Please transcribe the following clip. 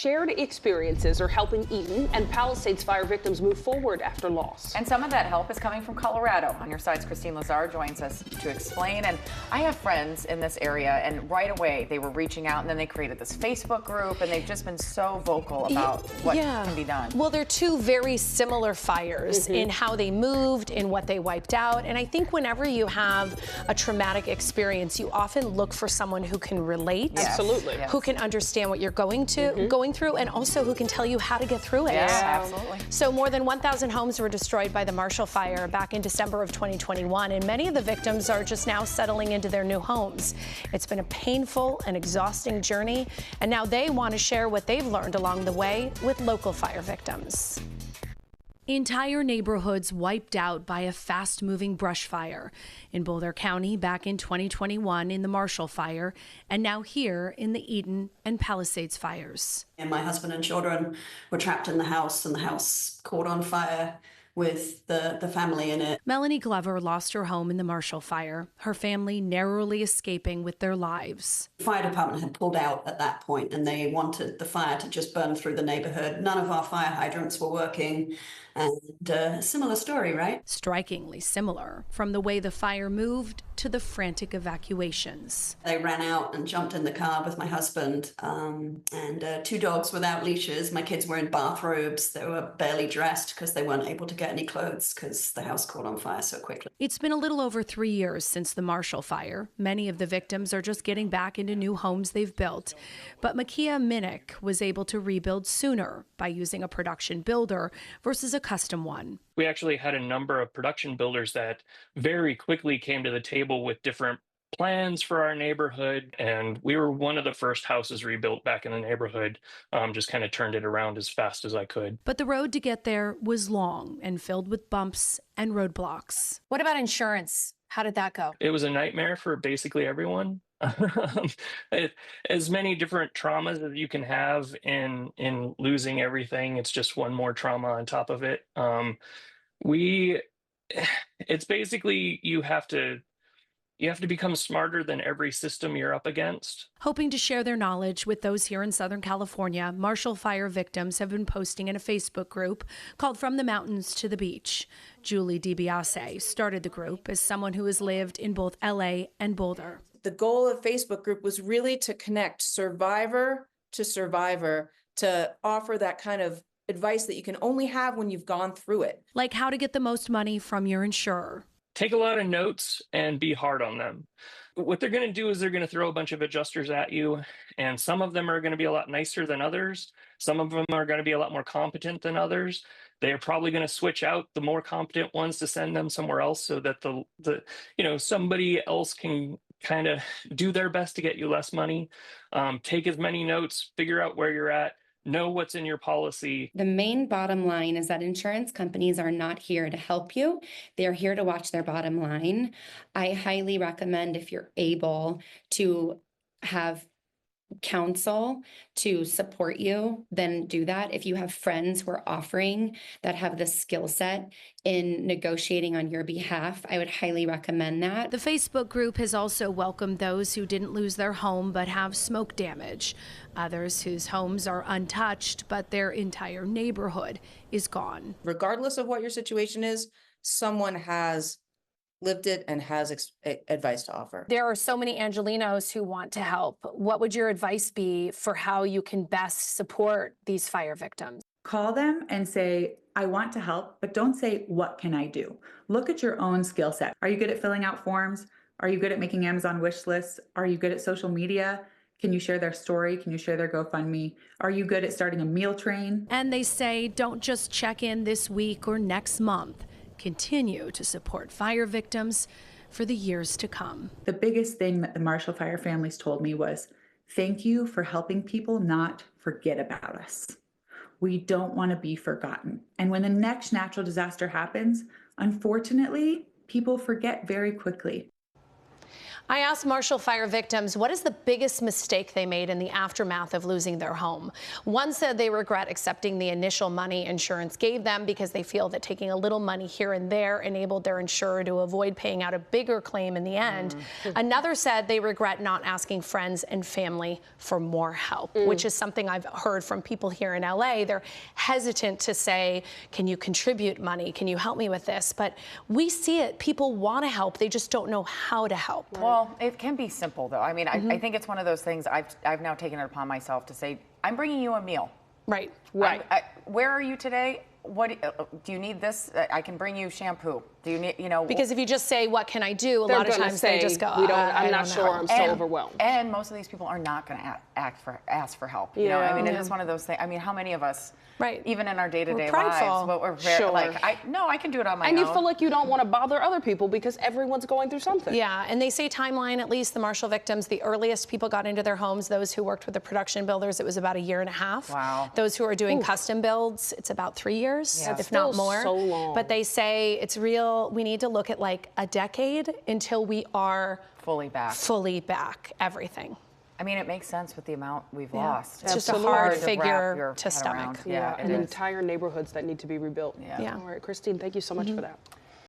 shared experiences are helping Eaton and Palisades fire victims move forward after loss. And some of that help is coming from Colorado. On your side's Christine Lazar joins us to explain. And I have friends in this area, and right away they were reaching out, and then they created this Facebook group, and they've just been so vocal about what can be done. Well, they're two very similar fires in how they moved, in what they wiped out. And I think whenever you have a traumatic experience, you often look for someone who can relate. Yes. Absolutely. Yes. Who can understand what you're going through, and also who can tell you how to get through it. Yeah, absolutely. So more than 1,000 homes were destroyed by the Marshall Fire back in December of 2021, and many of the victims are just now settling into their new homes. It's been a painful and exhausting journey, and now they want to share what they've learned along the way with local fire victims. Entire neighborhoods wiped out by a fast-moving brush fire in Boulder County back in 2021 in the Marshall Fire, and now here in the Eaton and Palisades fires. And my husband and children were trapped in the house, and the house caught on fire with the family in it. Melanie Glover lost her home in the Marshall Fire, her family narrowly escaping with their lives. The fire department had pulled out at that point, and they wanted the fire to just burn through the neighborhood. None of our fire hydrants were working, and similar story, right? Strikingly similar, from the way the fire moved to the frantic evacuations. They ran out and jumped in the car with my husband, and two dogs without leashes. My kids were in bathrobes. They were barely dressed because they weren't able to get any clothes because the house caught on fire so quickly. It's been a little over 3 years since the Marshall Fire. Many of the victims are just getting back into new homes they've built. But Makia Minnick was able to rebuild sooner by using a production builder versus a custom one. We actually had a number of production builders that very quickly came to the table with different plans for our neighborhood, and we were one of the first houses rebuilt back in the neighborhood. Just kind of turned it around as fast as I could. But the road to get there was long and filled with bumps and roadblocks. What about insurance? How did that go? It was a nightmare for basically everyone. As many different traumas as you can have in losing everything, it's just one more trauma on top of it. It's basically you have to become smarter than every system you're up against. Hoping to share their knowledge with those here in Southern California, Marshall Fire victims have been posting in a Facebook group called From the Mountains to the Beach. Julie DiBiase started the group as someone who has lived in both LA and Boulder. The goal of Facebook group was really to connect survivor to survivor, to offer that kind of advice that you can only have when you've gone through it. Like how to get the most money from your insurer. Take a lot of notes and be hard on them. What they're going to do is they're going to throw a bunch of adjusters at you, and some of them are going to be a lot nicer than others. Some of them are going to be a lot more competent than others. They're probably going to switch out the more competent ones to send them somewhere else so that somebody else can kind of do their best to get you less money. Take as many notes, figure out where you're at. Know what's in your policy. The main bottom line is that insurance companies are not here to help you. They're here to watch their bottom line. I highly recommend, if you're able, to have counsel to support you, then do that. If you have friends who are offering that have the skill set in negotiating on your behalf, I would highly recommend that. The Facebook group has also welcomed those who didn't lose their home but have smoke damage, others whose homes are untouched but their entire neighborhood is gone. Regardless of what your situation is, someone has lived it and has advice to offer. There are so many Angelinos who want to help. What would your advice be for how you can best support these fire victims? Call them and say, I want to help, but don't say, what can I do? Look at your own skill set. Are you good at filling out forms? Are you good at making Amazon wish lists? Are you good at social media? Can you share their story? Can you share their GoFundMe? Are you good at starting a meal train? And they say, don't just check in this week or next month. Continue to support fire victims for the years to come. The biggest thing that the Marshall Fire families told me was, thank you for helping people not forget about us. We don't want to be forgotten. And when the next natural disaster happens, unfortunately, people forget very quickly. I asked Marshall Fire victims what is the biggest mistake they made in the aftermath of losing their home. One said they regret accepting the initial money insurance gave them because they feel that taking a little money here and there enabled their insurer to avoid paying out a bigger claim in the end. Another said they regret not asking friends and family for more help, which is something I've heard from people here in LA. They're hesitant to say, can you contribute money? Can you help me with this? But we see it. People want to help. They just don't know how to help. Well, it can be simple, though. I mean, I think it's one of those things I've now taken it upon myself to say, I'm bringing you a meal. Right. Right. Where are you today? What do you need? This? I can bring you shampoo. Do you need? Because if you just say, "What can I do?" a They're lot of gonna times say, they just go, I'm not don't sure. know." I'm so overwhelmed. And most of these people are not going to ask for help. You know, I mean, it is one of those things. I mean, how many of us, Right. even in our day-to-day prideful. lives, but we're very Sure. like, I can do it on my own. And you feel like you don't want to bother other people because everyone's going through something. Yeah, and they say timeline, at least the Marshall victims, the earliest people got into their homes, those who worked with the production builders, it was about 1.5 years. Wow. Those who are doing custom builds, it's about 3 years, Yeah. if not Still more. so long. But they say it's real, we need to look at like a decade until we are fully back. everything. I mean, it makes sense with the amount we've Yeah. lost. It's just a Absolutely. hard to wrap figure your to head stomach. around. Yeah, it and is. entire neighborhoods that need to be rebuilt. Yeah. All right, Christine, thank you so much for that.